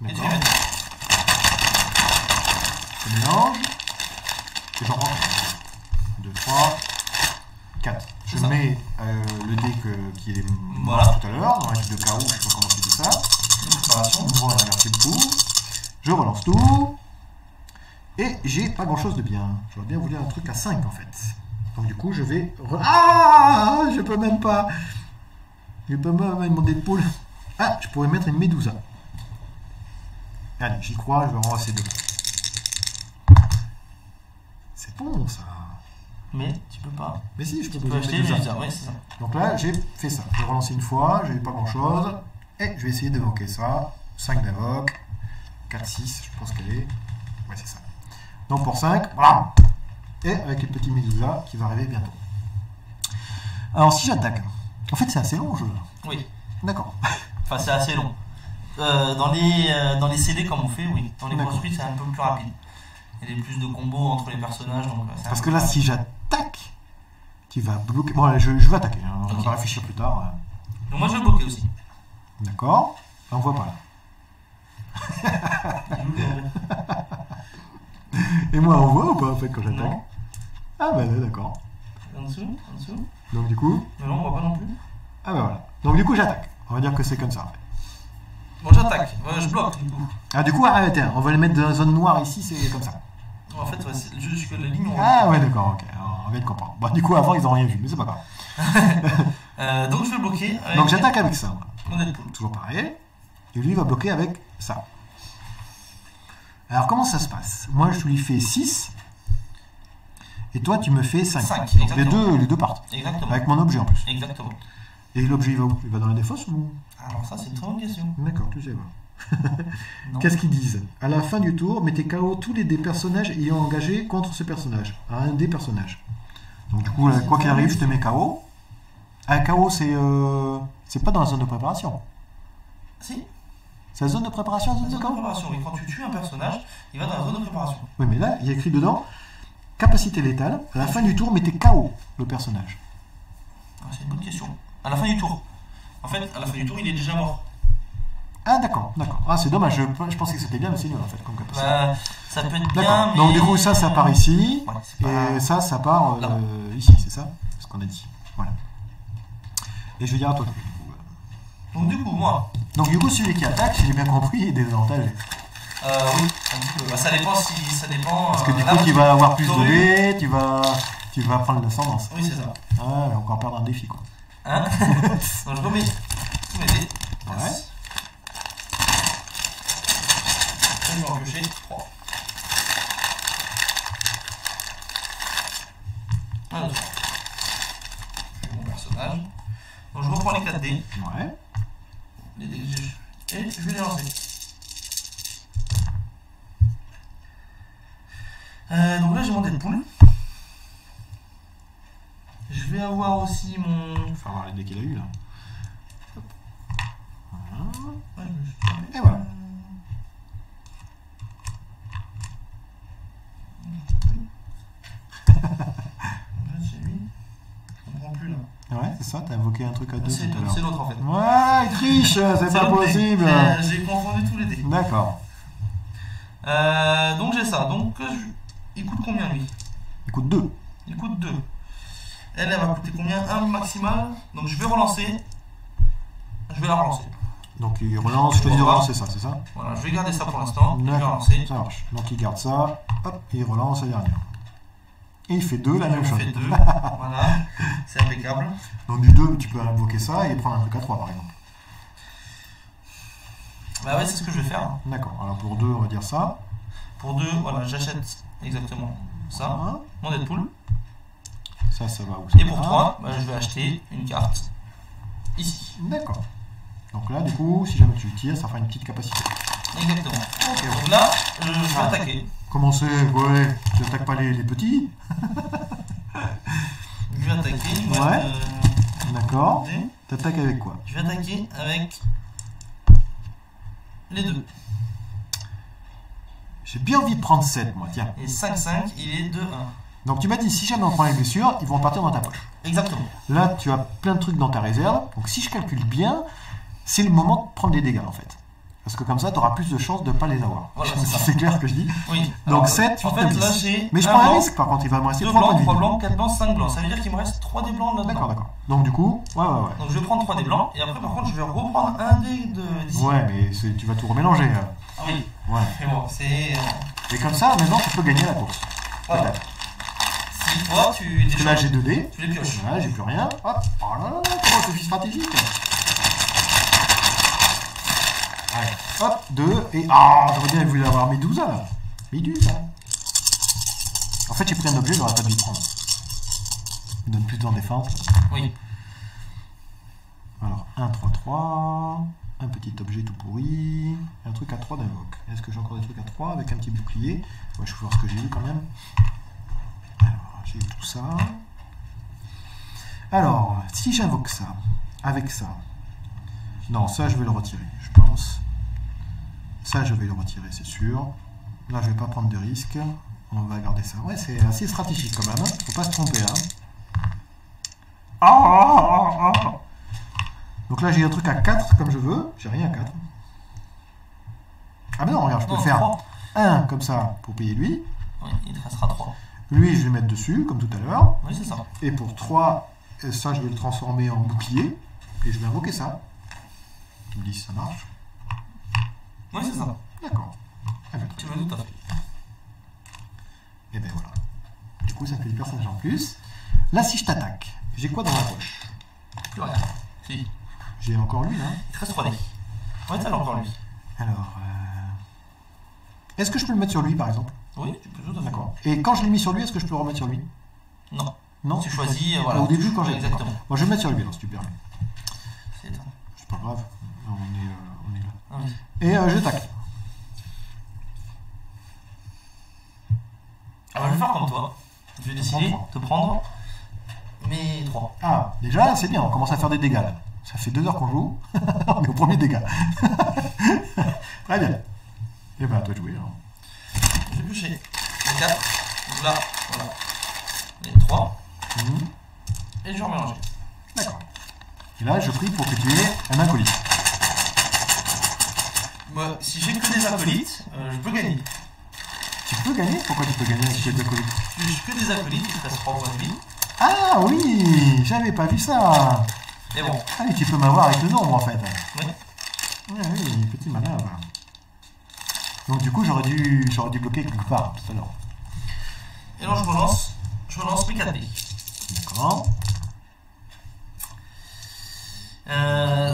Et tu D'accord. les mets. Je mélange. Et j'en prends 2, 3, 4. Je mets le dé qui est mort tout à l'heure, dans la kit de chaos, je sais pas comment c'était ça. Préparation. Voilà, merci beaucoup. Je relance tout. Et j'ai pas grand chose de bien. J'aurais bien voulu un truc à 5 en fait. Donc du coup je vais... Ah, je peux même pas. Je peux même mettre mon Deadpool. Ah, je pourrais mettre une Medusa. Allez, j'y crois, je vais en ramasser 2. C'est bon ça. Mais tu peux pas. Mais si, je peux Tu peux poser acheter une une Medusa. Medusa. Ouais, c'est ça. Donc là, j'ai fait ça. J'ai relancé une fois, j'avais pas grand chose. Et je vais essayer d'évoquer ça. 5 d'invoque. 4, 6, je pense qu'elle est. Ouais, c'est ça. Donc pour 5, voilà. Et avec le petit Medusa qui va arriver bientôt. Alors si j'attaque. En fait, c'est assez long le jeu. Oui. D'accord. Enfin, c'est assez long. Dans les CD, comme on fait, oui. Dans les D'accord. construits, c'est un peu plus rapide. Il y a plus de combos entre les personnages. Donc, c'est un Parce peu que là, plus si j'attaque, tu vas bloquer. Bon, allez, je vais attaquer. Hein. On Ok. va réfléchir plus tard. rapide. Donc, moi, je vais bloquer aussi. D'accord. Là, on voit pas là. Et moi, on voit ou pas en fait quand j'attaque? Non. Ah bah d'accord. En dessous, en dessous. Donc du coup, Mais non, on voit pas non plus. ah bah voilà. Donc du coup, j'attaque. On va dire que c'est comme ça en fait. Bon, j'attaque. Je bloque, du coup. Ah du coup, arrêtez. On va les mettre dans la zone noire ici, c'est comme ça. En fait, ouais, c'est juste que les lignes ont... Ah ouais, d'accord, ok. Alors, on vient de comprendre. Bon, du coup, avant, ils n'ont rien vu, mais c'est pas grave. Donc, je vais bloquer. Avec Donc j'attaque avec ça. Moi. mon Deadpool. Toujours pareil. Et lui, il va bloquer avec ça. Alors, comment ça se passe? Moi, je lui fais 6. Et toi, tu me fais 5. 5, Donc, exactement. les deux partent. Exactement. Avec mon objet en plus. Exactement. Et l'objet, il va où? Il va dans la défausse ou? Alors, ça, c'est une très bonne question. D'accord, tu sais voir. Non. Qu'est-ce qu'ils disent? À la fin du tour, mettez KO tous les des personnages ayant engagé contre ce personnage. Un des personnages. Donc du coup, là, quoi qu'il arrive, je te mets KO. Ah, KO, c'est pas dans la zone de préparation. Si. C'est la zone de préparation, la La zone de zone de KO? préparation. Et quand tu tues un personnage, il va dans la zone de préparation. Oui, mais là, il y a écrit dedans, capacité létale, à la fin du tour, mettez KO le personnage. Ah, c'est une bonne question. À la fin du tour. En fait, à la fin du tour, il est déjà mort. Ah, d'accord, d'accord. Ah, c'est dommage, je pensais que c'était bien, mais c'est nul en fait, comme capacité. Bah, ça peut être bien, D'accord, mais... donc du coup, ça part ici, Ouais, c'est pas... et ça part Là. ici, c'est ça? Ce qu'on a dit. Voilà. Et je vais dire à toi, du coup. Donc du coup, moi... Donc du coup, celui qui attaque, si j'ai bien compris, est désavantagé. Oui, un petit peu. Bah, ça dépend si... Ça dépend... Parce que du là, coup, tu vas avoir plus de t'aurais- dés, tu vas prendre l'ascendance. Oui, c'est ça. Ah, je vais encore perdre un défi, quoi. Hein. Donc je remets tous mes dés. Ouais. Je vais en piocher 3. 1, 2, 3. Mon personnage. Donc je reprends les 4 dés. Ouais. Les dés que j'ai. Et je vais les lancer. Donc là j'ai mon Deadpool. Je vais avoir aussi mon... Il faut voir les dés qu'il a eu, là. Hop. Voilà. Ouais, je me suis trompé. Et voilà. Là, c'est lui. Je comprends plus là. Ouais, c'est ça, t'as invoqué un truc à deux tout à l'heure. C'est l'autre en fait. Ouais, il triche, c'est pas l'autre dé. possible. J'ai confondu tous les dés. D'accord. Donc j'ai ça. Donc il coûte combien lui? Écoute, 2. Il coûte 2. Elle va coûter combien? 1 maximal. Donc je vais relancer. Je vais la relancer. Donc il relance, je te dis de relancer ça, c'est ça? Voilà, je vais garder ça pour l'instant. Je vais D'accord, relancer. ça marche. Donc il garde ça, hop, et il relance la dernière. Et il fait 2, la même Je chose. fais 2. Voilà, c'est impeccable. Donc du 2, tu peux invoquer ça et prendre un truc à 3 par exemple. Bah ouais, c'est ce que je vais faire. D'accord, alors pour 2, on va dire ça. Pour 2, voilà, j'achète exactement ça. Voilà. Mon Deadpool. Ça va où ça Et pour va. 3, bah, je vais acheter une carte ici. D'accord. Donc là, du coup, si jamais tu le tires, ça fera une petite capacité. Exactement. Ok, ouais. Donc là, je vais attaquer. Comment c'est? Ouais, tu attaques pas les petits? Je vais attaquer. Il me Ouais. reste, D'accord. dés. T'attaques avec quoi? Je vais attaquer avec les 2. J'ai bien envie de prendre 7, moi, tiens. Et 5-5, il est 2-1. Donc tu m'as dit, si jamais on prend les blessures, ils vont partir dans ta poche. Exactement. Là, tu as plein de trucs dans ta réserve. Donc si je calcule bien, c'est le moment de prendre des dégâts, en fait. Parce que comme ça, tu auras plus de chances de ne pas les avoir. Voilà, Je sais pas c'est si ça. c'est clair ce que je dis. Oui. Donc Alors, 7, 8, en 9, fait, 10. là, j'ai Mais je un prends un blanc, risque, par contre, il va me rester 2 3 points blancs, de 3 vie. blancs, 4 blancs, 5 blancs. Ça veut dire qu'il me reste 3 des blancs là-dedans. D'accord, d'accord. Donc du coup, ouais. Donc je vais prendre 3 des blancs, et après par contre je vais reprendre un dés d'ici. Ouais, mais tu vas tout remélanger. Ah oui, Ouais. mais bon, c'est... Et comme ça, maintenant, tu peux gagner la course. Voilà. Peut-être. Si toi tu Parce que là, j'ai 2 dés. tu les pioches. Voilà, j'ai plus rien. Hop. Oh là là, comment c'est stratégique. Allez, hop, 2. Et j'aurais bien voulu avoir Médusa là. Médusa. En fait, j'ai pris un objet, j'aurais pas dû le prendre. Il donne plus en défense. Oui. Alors, 1, 3, 3. Un petit objet tout pourri. Un truc à 3 d'invoque. Est-ce que j'ai encore des trucs à 3 avec un petit bouclier? Ouais, je vais voir ce que j'ai eu quand même. Alors, j'ai tout ça. Alors, si j'invoque ça, avec ça. Non, ça, je vais le retirer, je pense. Ça, je vais le retirer, c'est sûr. Là, je vais pas prendre de risque. On va garder ça. Ouais, c'est assez stratégique quand même. Faut pas se tromper, hein. Donc là, j'ai un truc à 4 comme je veux. J'ai rien à 4. Ah mais non, regarde, je peux Non, faire 3. 1 comme ça pour payer lui. Oui, il te restera 3. Lui, je vais le mettre dessus, comme tout à l'heure. Oui, c'est ça. Et pour 3, ça, je vais le transformer en bouclier. Et je vais invoquer ça. Tu me dis si ça marche. Oui, c'est ça. D'accord. Ah, Tu veux tout à fait. Et ben voilà. Du coup, ça fait des personnages en plus. Là, si je t'attaque, j'ai quoi dans ma poche? Plus rien. Si. J'ai encore lui, là. Il te reste 3 dés. Ouais, t'as encore lui. Alors, est-ce que je peux le mettre sur lui, par exemple? Oui, tu peux tout à fait. D'accord. Et quand je l'ai mis sur lui, est-ce que je peux le remettre sur lui? Non. Non. Tu choisis, voilà. Au début, quand j'ai. Exactement. Moi, je vais le mettre sur lui, alors, si tu permets. C'est ça. C'est pas grave. On est là. Ah oui. Et je tacle. Alors je vais faire comme toi. Je vais décider de prendre mes 3. Ah, déjà, c'est bien, on commence à faire des dégâts là. Ça fait 2 heures qu'on joue. On est au premier dégât. Très bien. Et ben, à toi de jouer. Alors. Je vais piocher les 4. Donc là, voilà. Les 3. Et je vais remélanger. D'accord. Et là, je prie pour que tu aies un acolyte. Moi, si j'ai que des acolytes, je peux gagner. Tu peux gagner? Pourquoi tu peux gagner si tu as des acolytes? Si j'ai que des acolytes, il te reste 3 points de vie. Ah oui, j'avais pas vu ça. Et bon. Ah oui, tu peux m'avoir avec le nombre en fait. Oui. Ouais, oui, petit malin. Voilà. Donc du coup, j'aurais dû bloquer quelque part tout à l'heure. Et là, je relance mes 4 dés. D'accord.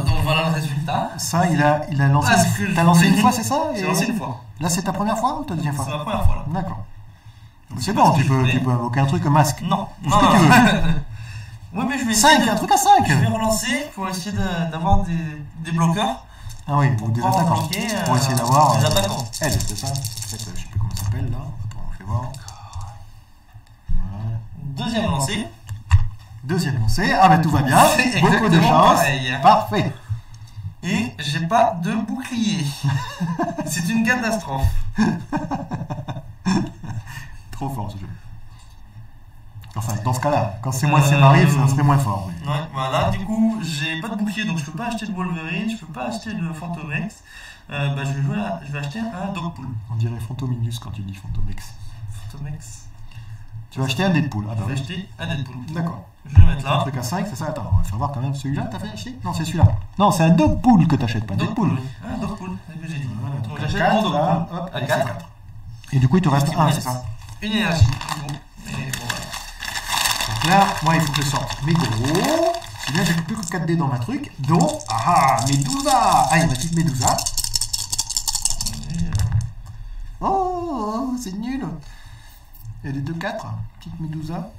Donc voilà le résultat. Ça, il a lancé. Ah, ce que T'as je lancé voulais. une fois, c'est ça? J'ai lancé une fois. Là, c'est ta première fois ou ta deuxième fois? C'est ma première fois là. D'accord. C'est c'est bon, pas ce tu que je peux voulais. invoquer un truc, un masque. Non. Ce Non, que tu veux. Oui, mais je vais 5, essayer un truc à 5. Je vais relancer pour essayer d'avoir des bloqueurs. Ah oui, ou des pouvoir attaquants. bloquer, Pour essayer d'avoir. des attaquants. Elle, c'est ça. En fait, je sais plus comment ça s'appelle là. Attends, on fait voir. Voilà. Deuxième lancé. Deuxième lancé. Ah ben tout va bien. C'est Beaucoup de exactement chance. pareil. Parfait. Et j'ai pas de bouclier. C'est une catastrophe. Trop fort ce jeu. Enfin, dans ce cas-là, quand c'est moi qui m'arrive, ça serait moins fort. Oui. Ouais, voilà, du coup, j'ai pas de bouclier, donc je peux pas acheter de Wolverine, je peux pas acheter de Fantomex. Bah, je vais acheter un Dogpool. On dirait Fantominus quand tu dis Fantomex. Fantomex. Tu vas acheter un Deadpool. Ah Je bah vais oui. acheter un Deadpool. D'accord. Je vais le mettre Un là. truc à 5, c'est ça? Attends, on va faire voir quand même. Celui-là, t'as fait acheter? Non, c'est celui-là. Non, c'est un Dogpool que t'achètes, pas Deadpool. Oui. Un Dogpool, c'est ce que j'ai dit. Voilà, Donc donc j'achète à mon 4, là, Dogpool hop, à avec 4. 4. Et du coup, il te reste Il me 1, reste c'est ça? Une énergie. Bon, mais bon, voilà. Donc là, moi, il faut que je sorte mes gros. Si bien, j'ai plus que 4 dés dans ma truc. Donc, Médusa. Ah, il y a ma petite Médusa. Et, Oh, c'est nul. Il y a des 2-4. Petite Médusa.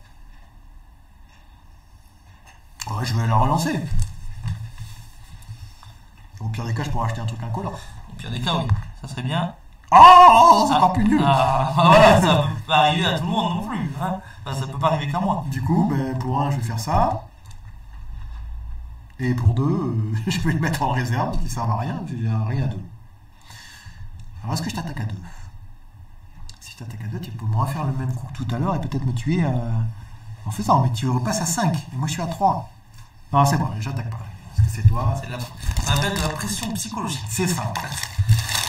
Ouais, je vais la relancer. Au pire des cas, je pourrais acheter un truc incolore. Au pire des cas, oui. Ça serait bien. Oh, c'est encore plus nul. Voilà, ça peut pas arriver à tout le monde non plus. Hein. Enfin, ça peut pas arriver qu'à moi. Du coup, ben, pour 1, je vais faire ça. Et pour 2, je vais le mettre en réserve, qui ne sert à rien. J'ai un rien à 2. Alors, est-ce que je t'attaque à 2? Si je t'attaque à 2, tu peux me refaire le même coup que tout à l'heure et peut-être me tuer en faisant. Mais tu repasses à 5. Et moi, je suis à 3. Non, c'est bon, j'attaque pas. Parce que c'est toi. C'est de la... Ça s'appelle de la pression psychologique. C'est ça.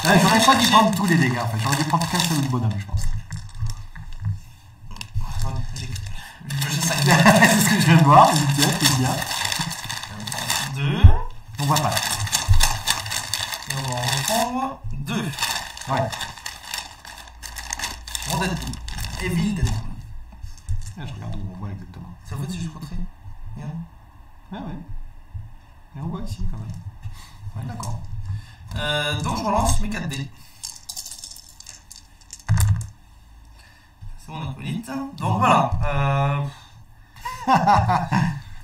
J'aurais pas dû prendre tous les dégâts en fait, j'aurais dû prendre qu'un seul bonhomme, je pense. Attendez, j'ai 5 C'est ce que je viens de voir, c'est bien. 2. On voit pas. Et on va en reprendre 2. Ouais. Mon Deadpool. Evil Deadpool. Je regarde où on voit exactement. Ça fait c'est jusqu'au trait. Regarde. Ah ouais. Et on voit ici quand même. Ouais, d'accord. Donc je relance mes 4 dés. C'est mon acolyte. Donc voilà.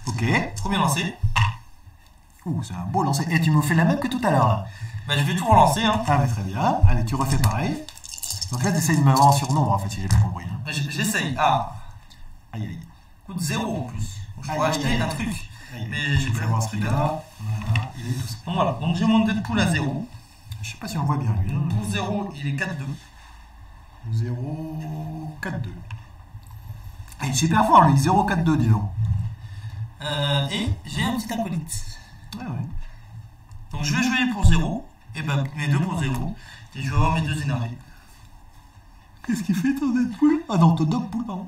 Ok. Premier lancé. Ouh, c'est un beau lancer. Et tu me fais la même que tout à l'heure là. Bah, je vais tout relancer. Hein. Ah, mais très bien. Allez, tu refais pareil. Donc là, tu essayes de m'avoir en surnombre en fait, si j'ai bien compris. Hein. J'essaye. Ah. Aïe aïe. Coûte 0 en plus. Donc, je Aïe, pourrais aïe, acheter aïe. un truc. Aïe, Mais j'ai je vais pas voir ce ce qu'il truc-là. a. Voilà, il est tout ça. Donc voilà. Donc j'ai mon Deadpool à 0. Je sais pas si on voit bien lui. Hein. Pour 0, il est 4-2. 0, 4, 2. Il est super fort lui, 0, 4, 2, dis donc. Et j'ai un petit acolyte. Ah ouais. Donc je vais jouer pour 0. Et bah mes 2 pour 0. Et je vais avoir mes 2 énergies. Qu'est-ce qu'il fait ton Deadpool? Ah non, ton Dogpool, pardon.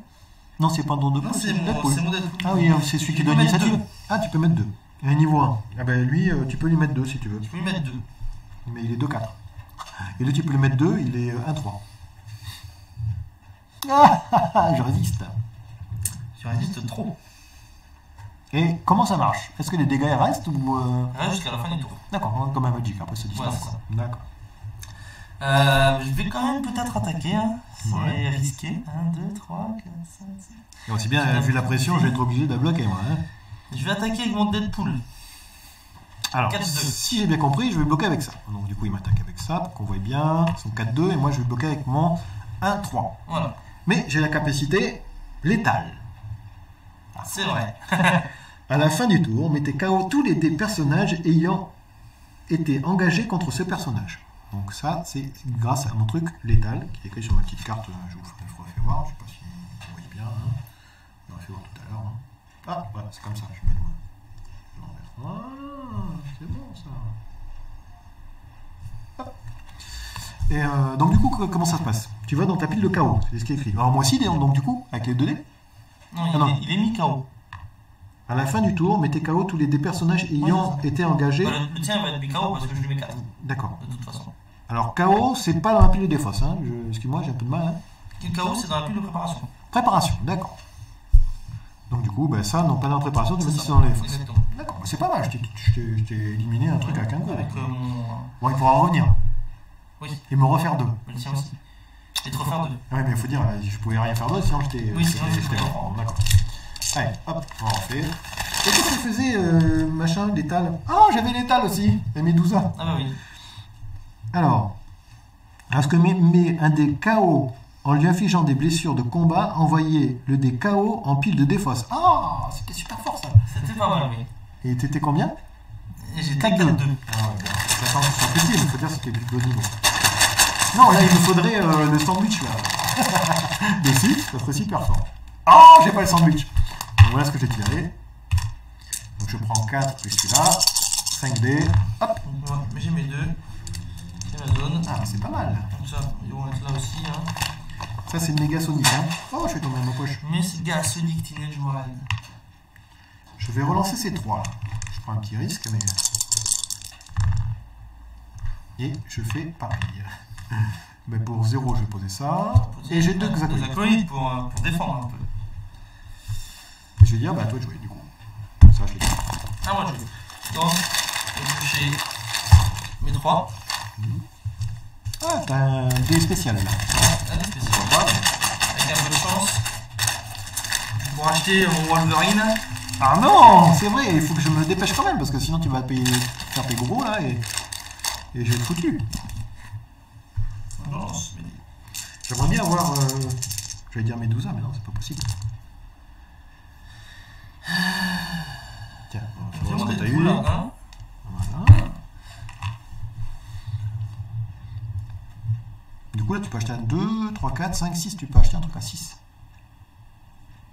Non, c'est pas ton Dogpool, Non, c'est mon Deadpool. Ah oui, c'est celui qui donne l'initiative. Ah, tu peux mettre 2. Et niveau 1. Ah ben lui, tu peux lui mettre 2 si tu veux. Je peux lui mettre 2. Mais il est 2-4. Et lui, tu peux lui mettre 2, il est 1-3. Ah, je résiste. Tu résistes trop. Et comment ça marche? Est-ce que les dégâts restent ou Reste jusqu'à la fin du tour. D'accord, comme un Magic, après ça disparaît. Ouais, c'est ça. D'accord. Je vais quand même peut-être attaquer. Hein. C'est Ouais. risqué. 1, 2, 3, 4, 5, 6. Et aussi bien, vu la pression, je vais être obligé de bloquer moi. Hein. Je vais attaquer avec mon Deadpool. Alors, 4-2. si j'ai bien compris, je vais bloquer avec ça. Donc du coup, il m'attaque avec ça, pour qu'on voit bien. Son 4-2, et moi je vais bloquer avec mon 1-3. Voilà. Mais j'ai la capacité létale. C'est vrai. À la fin du tour, mettez KO tous les des personnages ayant été engagés contre ce personnage. Donc ça, c'est grâce à mon truc létal, qui est écrit sur ma petite carte. Je vous refais voir, je sais pas si vous voyez bien. Hein. On aurait fait voir tout à l'heure. Hein. Ah, voilà, c'est comme ça, je mets le... Ah, c'est bon ça. Hop. Et donc du coup, comment ça se passe? Tu vas dans ta pile de KO, c'est ce qui est écrit. Alors moi aussi, donc du coup, avec les 2D. Non, il est mis KO. À la fin du tour, mettez KO tous les des personnages ayant été engagés. Bah, le tien va être mis KO parce que je lui mets 4. D'accord. De toute façon. Alors KO, c'est pas dans la pile de défausse. Hein. Excuse-moi, j'ai un peu de mal. Hein. Le KO, c'est dans la pile de préparation. Préparation, d'accord. Donc du coup, ben, ça, non pas dans la préparation, tu m'as dit c'est dans les défausse. Exactement. D'accord, c'est pas mal, je t'ai éliminé un truc avec un gros. Avec mon. Bon, il faudra revenir. Oui, Et me refaire 2. le tien aussi. Et te refaire 2. Ouais, mais il faut dire, je pouvais rien faire d'autre, sinon j'étais. Oui, sinon j'étais j'étais mort. D'accord. Allez, hop, on va en faire. Et qu'est-ce que faisait machin, l'étal? Ah, j'avais l'étal aussi, la Medusa. Ah bah oui. Alors, lorsque un des KO en lui infligeant des blessures de combat, envoyez le des KO en pile de défausse. Ah, c'était super fort ça. C'était pas mal, oui. Et t'étais combien? Et j'ai 4-2. 4-2. Ah ouais, bon. J'attends que ce soit petit, mais il faut dire que c'était plus de haut niveau. Non, là, il me faudrait le sandwich là. Des 6, ça serait super fort. Oh, j'ai pas le sandwich. Donc voilà ce que j'ai tiré. Donc je prends 4 plus celui-là. 5D. Hop. Ouais, mais j'ai mes 2. C'est ma zone. Ah, c'est pas mal. Comme ça, ils vont être là aussi. Hein. Ça, c'est le méga Sonic. Hein. Oh, je suis tombé dans ma poche. Mais c'est gars Sonic Teenage Wild. Je vais relancer ces 3 là. Je prends un petit risque, mais. Et je fais pareil. Ben pour 0, je vais poser ça. Et j'ai 2 Des acolytes. acolytes pour défendre un peu. Et je vais dire, bah à toi de jouer du coup. Ça, je l'ai dit. Ah, moi je joue. Donc, je vais toucher mes 3. Ah, t'as un dé spécial là. Allez, spécial. Avec un peu de chance. Pour acheter mon Wolverine. Ah non, c'est vrai, il faut que je me dépêche quand même, parce que sinon tu vas payer, faire tes gros là, et je vais être foutu. J'aimerais bien avoir, je vais dire Medusa, mais non, c'est pas possible. Tiens, on va voir ce que t'as eu. Hein. Voilà. Du coup là tu peux acheter un 2, 3, 4, 5, 6, tu peux acheter un truc à 6.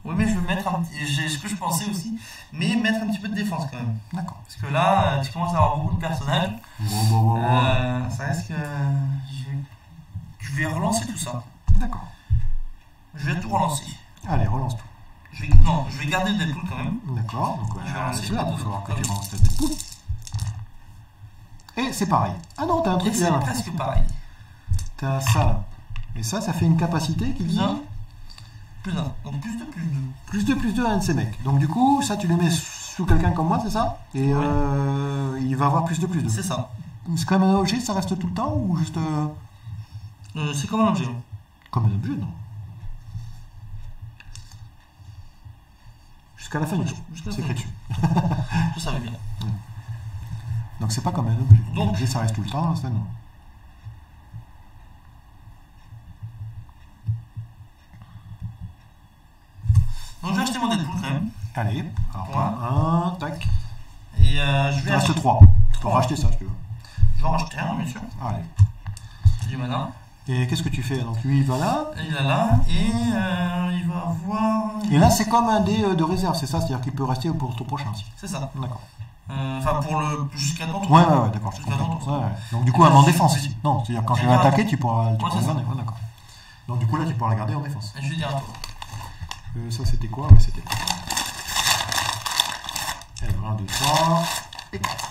Oui, mais je vais mettre un petit. J'ai ce que je pensais aussi, mais mettre un petit peu de défense quand même. D'accord. Parce que là, tu commences à avoir beaucoup de personnages. Bon. Ça risque. Je vais relancer tout ça. D'accord. Je vais tout relancer. Allez, relance tout. Non, je vais garder le Deadpool quand même. D'accord. Donc, Je vais relancer c'est là tout. pour savoir que tu relances ta Deadpool. Et c'est pareil. Ah non, t'as un Et truc c'est là. presque pareil. T'as ça là. Et ça fait une capacité qui Plus dit. 1, plus 1. Donc plus 2, plus 2. Plus 2 à un de ces mecs. Donc du coup, ça tu les mets sous quelqu'un comme moi, c'est ça? Et Ouais. il va avoir plus 2. C'est ça. C'est comme un objet, ça reste tout le temps ou juste. C'est comme un objet. Comme un objet, non? Jusqu'à la fin du tour. Jusqu'à la C'est fin écrit du dessus. Je savais bien. Donc c'est pas comme un objet. Donc- L'objet ça reste tout le temps, ça non. Donc je vais acheter mon Deadpool quand même. Allez, alors Voilà. un, tac. Et je Il vais reste acheter. 3. Tu peux racheter ça si tu veux. Je vais en racheter un, bien sûr. Allez. Du mana. Et qu'est-ce que tu fais? Donc lui il va là. Et il est là. Et il va avoir. Et là c'est comme un dé de réserve, c'est ça? C'est-à-dire qu'il peut rester pour ton prochain aussi. C'est ça. D'accord. Enfin, pour le. Jusqu'à ton tour. Ouais, d'accord, je Jusqu'à ton comprends. tour. Ouais. Donc du coup, elle est en défense ici. Non, c'est-à-dire quand je vais Ouais, attaquer, tu pourras le c'est ça. garder. Ouais, d'accord. Donc du coup, là, tu pourras la garder en défense. Et je vais dire à toi. Ça, c'était quoi? Ouais, c'était. Alors, 1, 2, 3 et 4.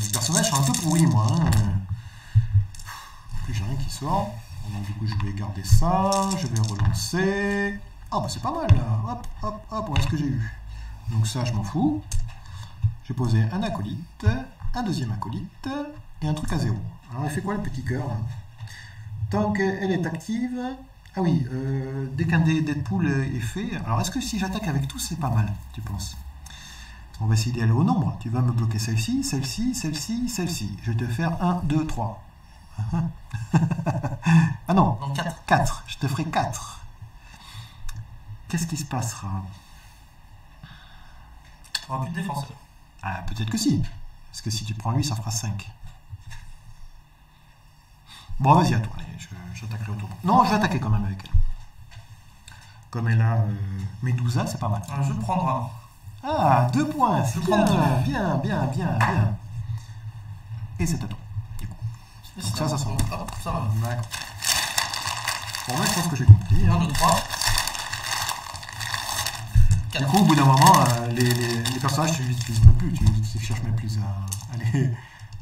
Les personnages sont un peu pourris, moi. Hein. En plus, j'ai rien qui sort. Donc du coup, je vais garder ça. Je vais relancer. Ah, bah c'est pas mal, là. Hop, où est-ce que j'ai eu? Donc ça, je m'en fous. J'ai posé un acolyte, un deuxième acolyte et un truc à 0. Alors, elle fait quoi le petit cœur là? Tant qu'elle est active. Ah oui, dès qu'un Deadpool est fait. Alors, est-ce que si j'attaque avec tous, c'est pas mal, tu penses? On va essayer d'aller au nombre. Tu vas me bloquer celle-ci, celle-ci, celle-ci, celle-ci. Je vais te faire 1, 2, 3. Ah non, Donc 4. 4. Je te ferai 4. Qu'est-ce qui se passera? Tu n'auras plus de défenseur. Ah, peut-être que si. Parce que si tu prends lui, ça fera 5. Bon, vas-y, à toi. Allez, j'attaquerai autour. Non, je vais attaquer quand même avec elle. Comme elle a Medusa, c'est pas mal. Je prendrai. Ah, 2 points. Je C'est prends bien, deux. bien. Et c'est à toi. Du coup. Donc ça sent. Hop, ça va. D'accord. Bon, moi, je pense que j'ai compris. 1, Hein. 2, 3. Du coup, au bout d'un moment, les personnages, tu les utilises même plus. Tu cherches même plus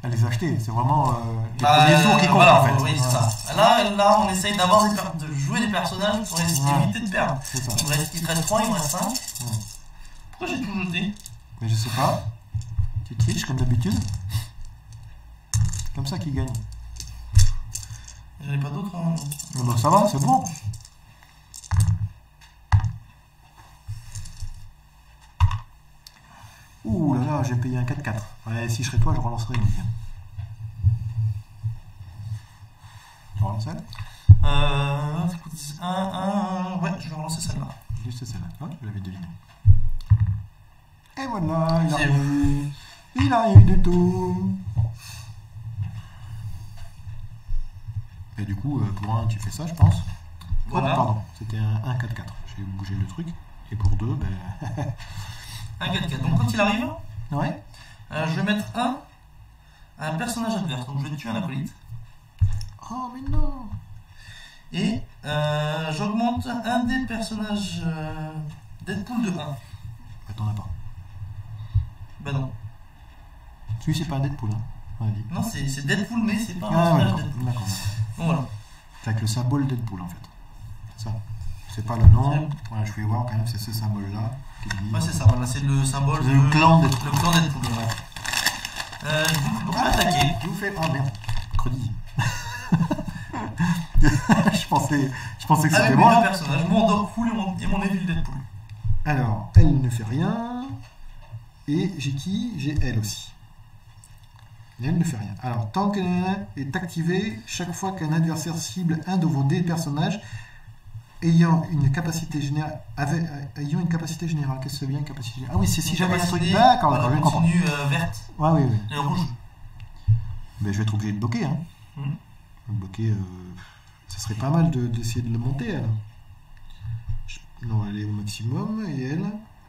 à les acheter. C'est vraiment les premiers tours qui comptent, voilà, en fait. Oui, c'est Voilà. ça. Là, on essaye de jouer des personnages pour éviter de perdre. C'est ça. Il te reste 3, il me reste 5. Pourquoi j'ai tout jeté? Mais je sais pas. Tu triches comme d'habitude. Comme ça qu'il gagne. J'en ai pas d'autres. Hein. Donc ça va, c'est bon. Ouh là là, j'ai payé un 4-4. Ouais, si je serais toi, je relancerais une ligne. Tu relances elle? Ouais, je vais relancer celle-là. Juste celle-là. Ouais, je l'avais deviné. Et voilà, il a C'est rien eu. Il a rien eu du tout. Et du coup, pour un, tu fais ça, je pense. Voilà. Oh, pardon, c'était un 1-4-4. J'ai bougé le truc. Et pour 2, ben. Un 4-4. Donc quand il arrive, Ouais. je vais mettre un personnage adverse. Donc je vais tuer un acolyte. Oh, mais non. Et j'augmente un des personnages Deadpool de 1. Bah, t'en as pas. Ben non. Celui, c'est pas un Deadpool, hein. On a dit. Non, c'est Deadpool, mais c'est pas un Ah, ouais, personnage d'accord. Deadpool. D'accord. Donc voilà. C'est avec le symbole Deadpool, en fait. C'est ça. C'est pas le nom. Voilà, je vais voir quand même, c'est ce symbole-là. Qui dit... Ouais, c'est ça. Voilà, c'est le symbole. C'est le clan Deadpool. Le clan Deadpool. Ouais. Donc je vais attaquer. Je vous fais. Oh merde. Credi. je pensais que Avec c'était mes deux moi. personnages, mon Deadpool et mon Evil Deadpool. Alors, elle ne fait rien. Et j'ai qui? J'ai elle aussi. Et elle ne fait rien. Alors, tant qu'elle est activée, chaque fois qu'un adversaire cible un de vos dés personnages ayant une capacité générale. Ayant une capacité générale. Qu'est-ce que ça veut dire, une capacité générale? Ah oui, c'est si jamais un truc. D'accord, d'accord, je comprends. Continue verte. Ouais, oui, oui. Et rouge. Mais je vais être obligé de bloquer. Hein. Mhm. Bloquer, ça serait pas mal d'essayer de le monter. Alors. Non, elle est au maximum et elle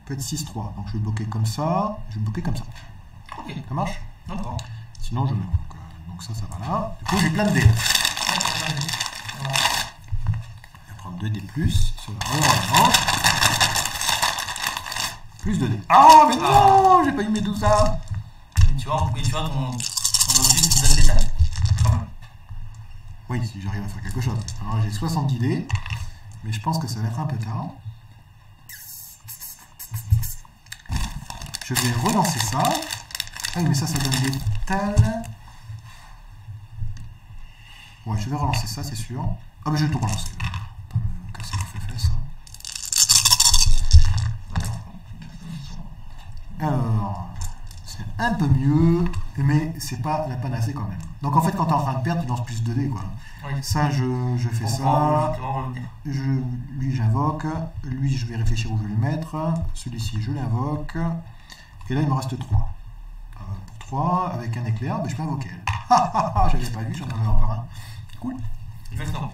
peut être 6-3. Donc je vais bloquer comme ça, je vais bloquer comme ça. Ok. Ça marche? D'accord. Sinon je meurs. Donc ça va là. Du coup j'ai plein de dés. Je vais prendre 2 dés plus sur la relance. Plus 2 dés. Ah mais non, j'ai pas eu mes 12 A. Et tu vois ton objectif te donne des tailles. Quand même. Oui, si j'arrive à faire quelque chose. Alors j'ai 70 dés, mais je pense que ça va être un peu tard. Je vais relancer ça. Ah oui, mais ça donne des tales. Ouais, je vais relancer ça, c'est sûr. Ah, mais je vais tout relancer. Pas me casser les fesses. Alors, c'est un peu mieux, mais c'est pas la panacée quand même. Donc en fait, quand tu es en train de perdre, tu lances plus de dés, quoi. Oui. Ça, je fais ça. Lui, j'invoque. Lui, je vais réfléchir où je vais le mettre. Celui-ci, je l'invoque. Et là, il me reste 3. Pour 3, avec un éclair, ben, je peux invoquer elle. Je l'avais pas vu, j'en avais encore un. Cool. Exactement.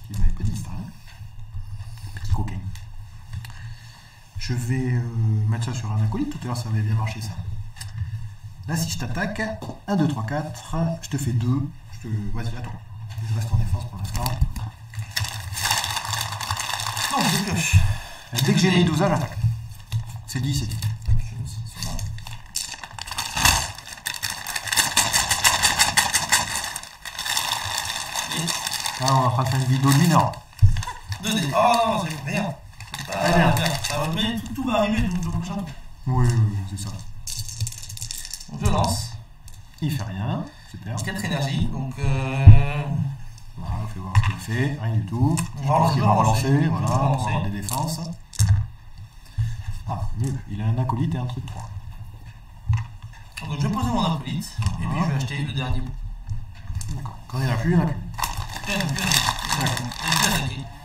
Il m'avait pas dit ça, hein. Petit coquin. Je vais mettre ça sur un acolyte. Tout à l'heure, ça avait bien marché, ça. Là, si je t'attaque, 1, 2, 3, 4, je te fais 2. Vas-y, à toi. Je reste en défense pour l'instant. Non, je pioche. Dès que j'ai mes 12 A, j'attaque. C'est dit, c'est dit. Ah, on est en train de faire une vidéo d'1 heure. 2 dés. Oh non, c'est rien. Ça va, mais tout va arriver le prochain tour. Oui, c'est ça. Donc je lance. Il fait rien, super. 4 énergies, donc Voilà, on fait voir ce qu'il a fait, rien du tout. Je pense qu'il va relancer, voilà, on va avoir des défenses. Ah, mieux, il a un acolyte et un truc 3. Donc je vais poser mon acolyte, et puis je vais acheter le dernier bout. D'accord, quand il n'y en a plus, il n'y en a plus.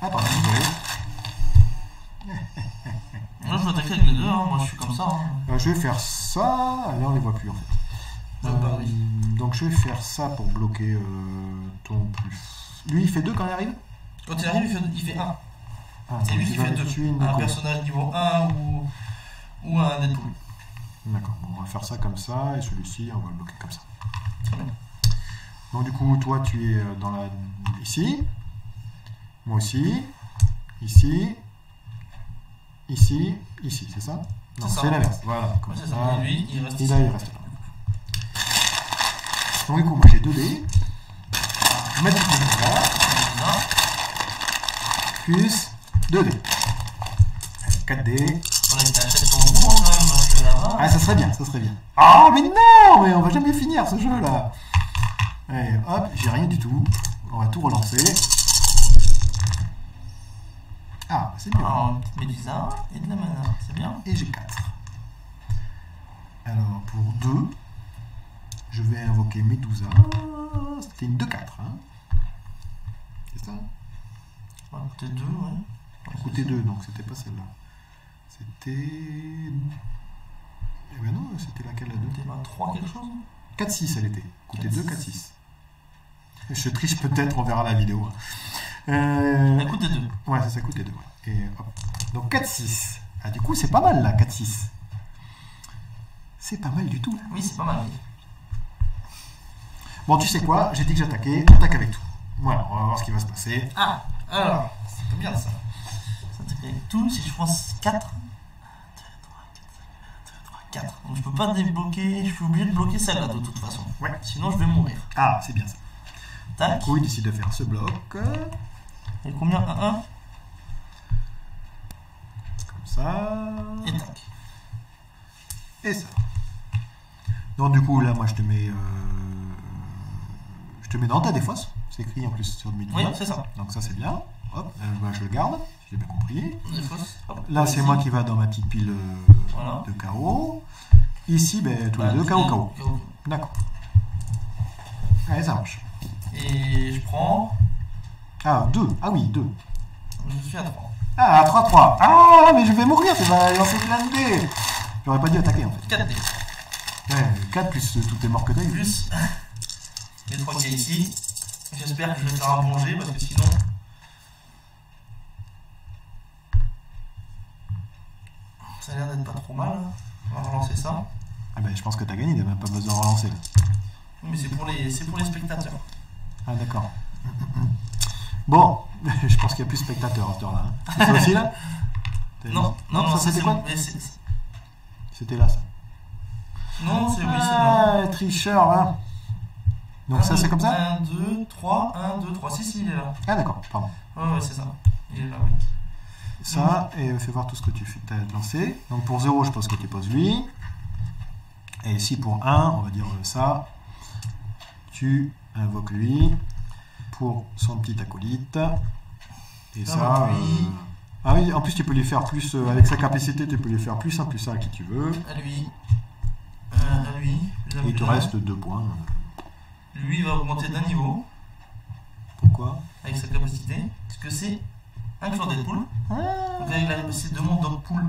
Attends, désolé. Moi je vais attaquer avec les deux, hein. Moi je suis comme ça. Hein. Je vais faire ça, là on les voit plus en fait. Oui. Donc je vais faire ça pour bloquer ton plus. Lui il fait 2 quand il arrive? Quand il arrive, il fait 1. Ah, c'est lui qui fait 2. Un personnage niveau 1 ou un Deadpool. D'accord, bon, on va faire ça comme ça, et celui-ci on va le bloquer comme ça. Très bien. Donc du coup, toi tu es dans la... ici, moi aussi, ici, ici, ici, c'est ça? Non, c'est l'inverse, voilà. Ouais, c'est ça, et lui, il reste ici. Il reste là. Donc du coup, moi j'ai 2 dés. Mettre là. Plus 2 dés. 4 dés. On a été acheté ton goût quand même, parce que là-bas... Ah, ça serait bien, ça serait bien. Ah, mais non, mais on va jamais finir ce jeu là. Allez, hop, j'ai rien du tout. On va tout relancer. Ah, c'est bien. Alors, une petite médusa et de la mana, c'est bien. Et j'ai 4. Alors, pour 2, je vais invoquer Medusa. C'était une 2-4. Hein. C'est ça? Ça va coûter 2, ouais. Ça coûtait 2, donc c'était pas celle-là. C'était... Eh ben non, c'était laquelle la 2? C'était 3 quelque chose? 4-6 elle était. Coûtait 2, 4-6. Je triche peut-être, on verra la vidéo. Elle coûtait 2. Ouais, ça coûtait 2. Ouais. Et hop. Donc 4-6. Ah, du coup, c'est pas mal là, 4-6. C'est pas mal du tout. Oui, c'est pas mal. Oui. Bon, tu sais quoi? J'ai dit que j'attaquais. J'attaque avec tout. Voilà, on va voir ce qui va se passer. Ah, alors, c'est pas bien ça. Ça attaque avec tout. Si je prends 4. 4. Donc je peux pas débloquer, je suis obligé de bloquer celle-là de toute façon. Ouais. Sinon je vais mourir. Ah, c'est bien ça. Tac. Du coup, il décide de faire ce bloc. Et combien? 1. Comme ça. Et tac. Et ça. Donc du coup, là, moi, je te mets dans ta défausse. C'est écrit en plus sur le milieu. Oui, c'est ça. Donc ça, c'est bien. Hop, là, je le garde. J'ai bien compris. Défausse. Hop. Là, c'est moi qui va dans ma petite pile voilà. de KO. Ici, ben, tous les deux, KO. D'accord. Allez, ça marche. Et je prends... Ah, 2. Ah oui, 2. Je suis à 3. Ah, 3-3. Ah, mais je vais mourir, tu vas lancer plein de dés. J'aurais pas dû attaquer, en fait. 4 dés. Ouais, 4 plus toutes les morts que t'as eu. Plus les 3 qu'il y a ici. J'espère que je vais faire un bon jet, parce que sinon... Ça a l'air d'être pas trop mal. On va relancer ça. Ah ben, je pense que t'as gagné, t'as même pas besoin de relancer. Oui, mais c'est pour les spectateurs. Ah d'accord. Bon, je pense qu'il n'y a plus de spectateurs à ce heure-là. Hein. C'est ça aussi là? Non, ça c'était quoi? mais C'était là ça. Non, c'est là. Ah, tricheur là. Donc ça c'est comme ça? 1, 2, 3, 1, 2, 3. Si, il est là. Ah d'accord, pardon. Ouais, c'est ça. Il est là, oui. Ça, et fais voir tout ce que tu as lancé. Donc pour 0, je pense que tu poses lui. Et ici pour 1, on va dire ça. Tu invoques lui pour son petit acolyte. Et ça. Ah oui, en plus tu peux lui faire plus, avec sa capacité, tu peux lui faire plus 1, plus 1 à qui tu veux. À lui. À lui. Et il te reste 2 points. Lui, il va augmenter d'un niveau. Pourquoi? Avec sa capacité. Parce que c'est un clan Deadpool. Donc là, il a la capacité de mon Dogpool.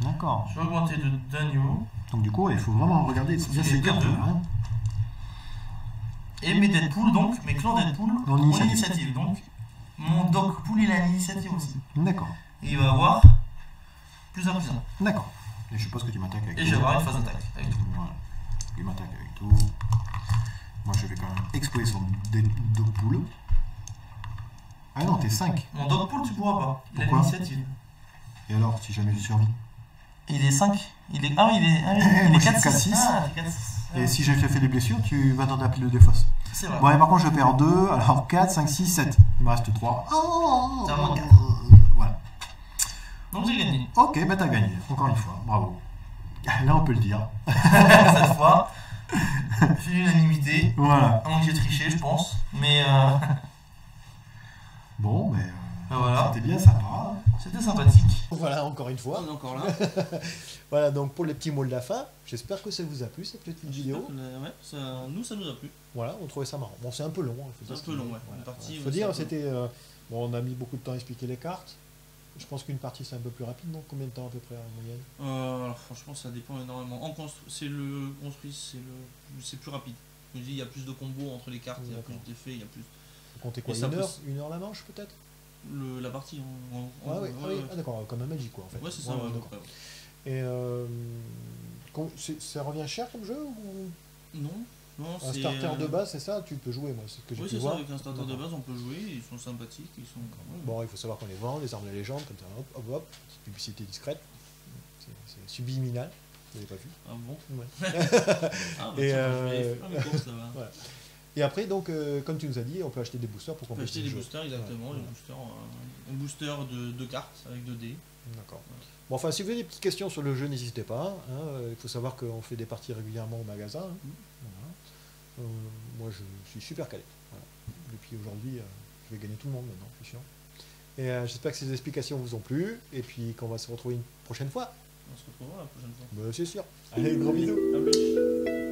D'accord. Je vais augmenter d'un niveau. Donc du coup, il faut vraiment regarder bien ces cartes. Hein. Et mes Deadpool, donc, mes clans Deadpool ont l'initiative. Donc, mon Dogpool, il a l'initiative aussi. D'accord. Et il va avoir plus 1 plus 1. D'accord. Et je suppose que tu m'attaques avec tout. Et je vais avoir une phase d'attaque avec tout. Voilà. Il m'attaque avec tout. Moi, je vais quand même exploser son Dogpool. Ah non, t'es 5. Mon Dogpool, tu pourras pas. Il Pourquoi? a l'initiative. Et alors, si jamais je survis? Il est 5. Il est 4-6. Ah, 4-6. Et si j'ai fait des blessures, tu vas t'en appeler le défausse. C'est vrai. Bon, et par contre, je perds 2. Alors 4, 5, 6, 7. Il me reste 3. Oh, t'as moins 4. Voilà. Donc j'ai gagné. Ok, bah t'as gagné. Encore une fois. Bravo. Là, on peut le dire. Cette fois, j'ai eu l'unanimité. Voilà. Donc j'ai triché, je pense. Mais bon, mais voilà. C'était bien sympa. C'était sympathique. Voilà, encore une fois. On est encore là. Voilà, donc pour les petits mots de la fin, j'espère que ça vous a plu cette petite vidéo. Ouais, ça nous a plu. Voilà, on trouvait ça marrant. Bon, c'est un peu long. Hein, c'est un peu long, ouais. Voilà. Faut dire, c'était. Bon, on a mis beaucoup de temps à expliquer les cartes. Je pense qu'une partie c'est un peu plus rapide, donc combien de temps à peu près en moyenne? Alors franchement, ça dépend énormément. C'est plus rapide. Je me dis, il y a plus de combos entre les cartes, il y a plus d'effets, il y a plus. Vous comptez quoi, une heure la manche peut-être? La partie Ah d'accord, comme un Magic quoi en fait. Ouais, c'est ça, Et ça revient cher comme jeu ou... Non, un starter de base, c'est ça? Tu peux jouer, moi, c'est ce que j'ai pu voir. Oui, c'est ça, avec un starter de base, on peut jouer, ils sont sympathiques, ils sont... Bon, il faut savoir qu'on les vend, les armes de légende, comme ça, hop, petite publicité discrète. C'est subliminal, vous n'avez pas vu. Ah bon? Ouais. Je vais faire mes courses là-bas. Voilà. Et après, donc, comme tu nous as dit, on peut acheter des boosters pour compléter le jeu. On peut acheter des boosters, exactement, un booster de cartes avec 2 dés. D'accord. Bon, enfin, si vous avez des petites questions sur le jeu, n'hésitez pas. Hein. Il faut savoir qu'on fait des parties régulièrement au magasin. Hein. Voilà. Moi, je suis super calé. Voilà. Depuis aujourd'hui, je vais gagner tout le monde maintenant, c'est chiant. Et j'espère que ces explications vous ont plu, et puis qu'on va se retrouver une prochaine fois. On se retrouvera la prochaine fois. C'est sûr. Allez, gros bisous. À plus.